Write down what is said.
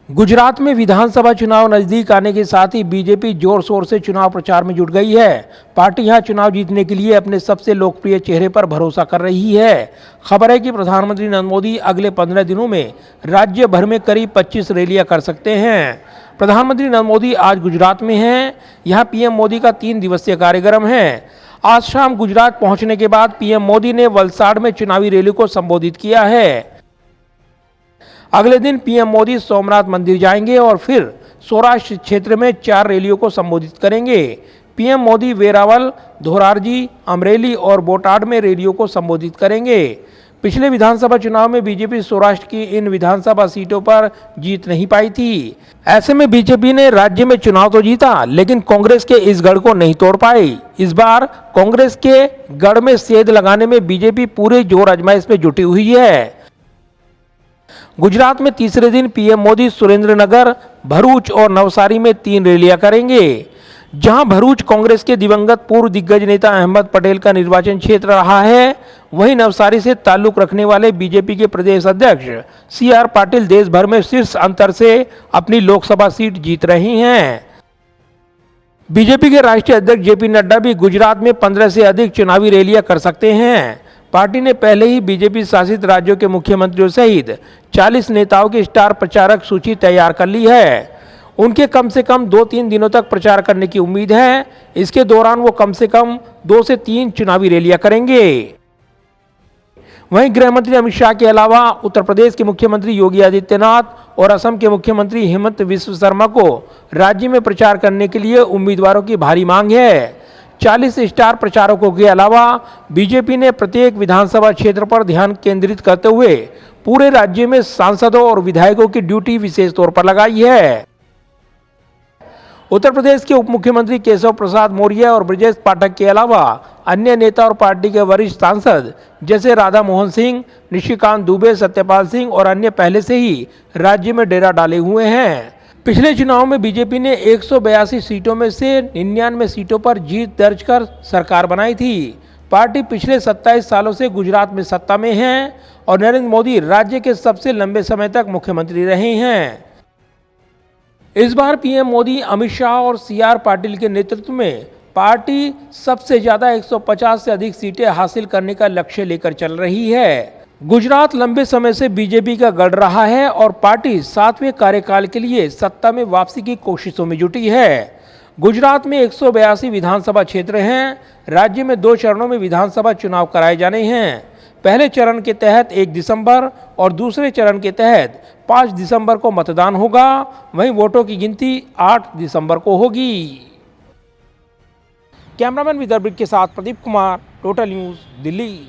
गुजरात में विधानसभा चुनाव नजदीक आने के साथ ही बीजेपी जोर शोर से चुनाव प्रचार में जुट गई है। पार्टी यहां चुनाव जीतने के लिए अपने सबसे लोकप्रिय चेहरे पर भरोसा कर रही है। खबर है कि प्रधानमंत्री नरेंद्र मोदी अगले 15 दिनों में राज्य भर में करीब 25 रैलियां कर सकते हैं। प्रधानमंत्री नरेंद्र मोदी आज गुजरात में हैं। यहाँ पीएम मोदी का 3 दिवसीय कार्यक्रम है। आज शाम गुजरात पहुंचने के बाद पीएम मोदी ने वलसाड़ में चुनावी रैली को संबोधित किया है। अगले दिन पीएम मोदी सोमनाथ मंदिर जाएंगे और फिर सौराष्ट्र क्षेत्र में 4 रैलियों को संबोधित करेंगे। पीएम मोदी वेरावल, धोरारजी, अमरेली और बोटाड में रैलियों को संबोधित करेंगे। पिछले विधानसभा चुनाव में बीजेपी सौराष्ट्र की इन विधानसभा सीटों पर जीत नहीं पाई थी। ऐसे में बीजेपी ने राज्य में चुनाव तो जीता, लेकिन कांग्रेस के इस गढ़ को नहीं तोड़ पाई। इस बार कांग्रेस के गढ़ में सेंध लगाने में बीजेपी पूरे जोर आजमाइश में जुटी हुई है। गुजरात में तीसरे दिन पीएम मोदी सुरेंद्रनगर, भरूच और नवसारी में 3 रैलियां करेंगे। जहां भरूच कांग्रेस के दिवंगत पूर्व दिग्गज नेता अहमद पटेल का निर्वाचन क्षेत्र रहा है, वहीं नवसारी से ताल्लुक रखने वाले बीजेपी के प्रदेश अध्यक्ष सीआर पाटिल देश भर में शीर्ष अंतर से अपनी लोकसभा सीट जीत रही हैं। बीजेपी के राष्ट्रीय अध्यक्ष जेपी नड्डा भी गुजरात में 15 से अधिक चुनावी रैलियां कर सकते हैं। पार्टी ने पहले ही बीजेपी शासित राज्यों के मुख्यमंत्रियों सहित 40 नेताओं की स्टार प्रचारक सूची तैयार कर ली है। उनके कम से कम 2-3 दिनों तक प्रचार करने की उम्मीद है। इसके दौरान वो कम से कम 2 से 3 चुनावी रैलियां करेंगे। वहीं गृह मंत्री अमित शाह के अलावा उत्तर प्रदेश के मुख्यमंत्री योगी आदित्यनाथ और असम के मुख्यमंत्री हेमंत बिस्वा शर्मा को राज्य में प्रचार करने के लिए उम्मीदवारों की भारी मांग है। 40 स्टार प्रचारकों के अलावा बीजेपी ने प्रत्येक विधानसभा क्षेत्र पर ध्यान केंद्रित करते हुए पूरे राज्य में सांसदों और विधायकों की ड्यूटी विशेष तौर पर लगाई है। उत्तर प्रदेश के उप मुख्यमंत्री केशव प्रसाद मौर्य और ब्रजेश पाठक के अलावा अन्य नेता और पार्टी के वरिष्ठ सांसद जैसे राधा मोहन सिंह, निशिकांत दुबे, सत्यपाल सिंह और अन्य पहले से ही राज्य में डेरा डाले हुए हैं। पिछले चुनाव में बीजेपी ने 182 सीटों में से 99 सीटों पर जीत दर्ज कर सरकार बनाई थी। पार्टी पिछले 27 सालों से गुजरात में सत्ता में है और नरेंद्र मोदी राज्य के सबसे लंबे समय तक मुख्यमंत्री रहे हैं। इस बार पीएम मोदी, अमित शाह और सीआर पाटिल के नेतृत्व में पार्टी सबसे ज्यादा 150 से अधिक सीटें हासिल करने का लक्ष्य लेकर चल रही है। गुजरात लंबे समय से बीजेपी का गढ़ रहा है और पार्टी 7वें कार्यकाल के लिए सत्ता में वापसी की कोशिशों में जुटी है। गुजरात में 182 विधानसभा क्षेत्र हैं। राज्य में 2 चरणों में विधानसभा चुनाव कराए जाने हैं। पहले चरण के तहत 1 दिसंबर और दूसरे चरण के तहत 5 दिसंबर को मतदान होगा। वहीं वोटों की गिनती 8 दिसंबर को होगी। कैमरामैन विदर्भ के साथ प्रदीप कुमार, टोटल न्यूज़, दिल्ली।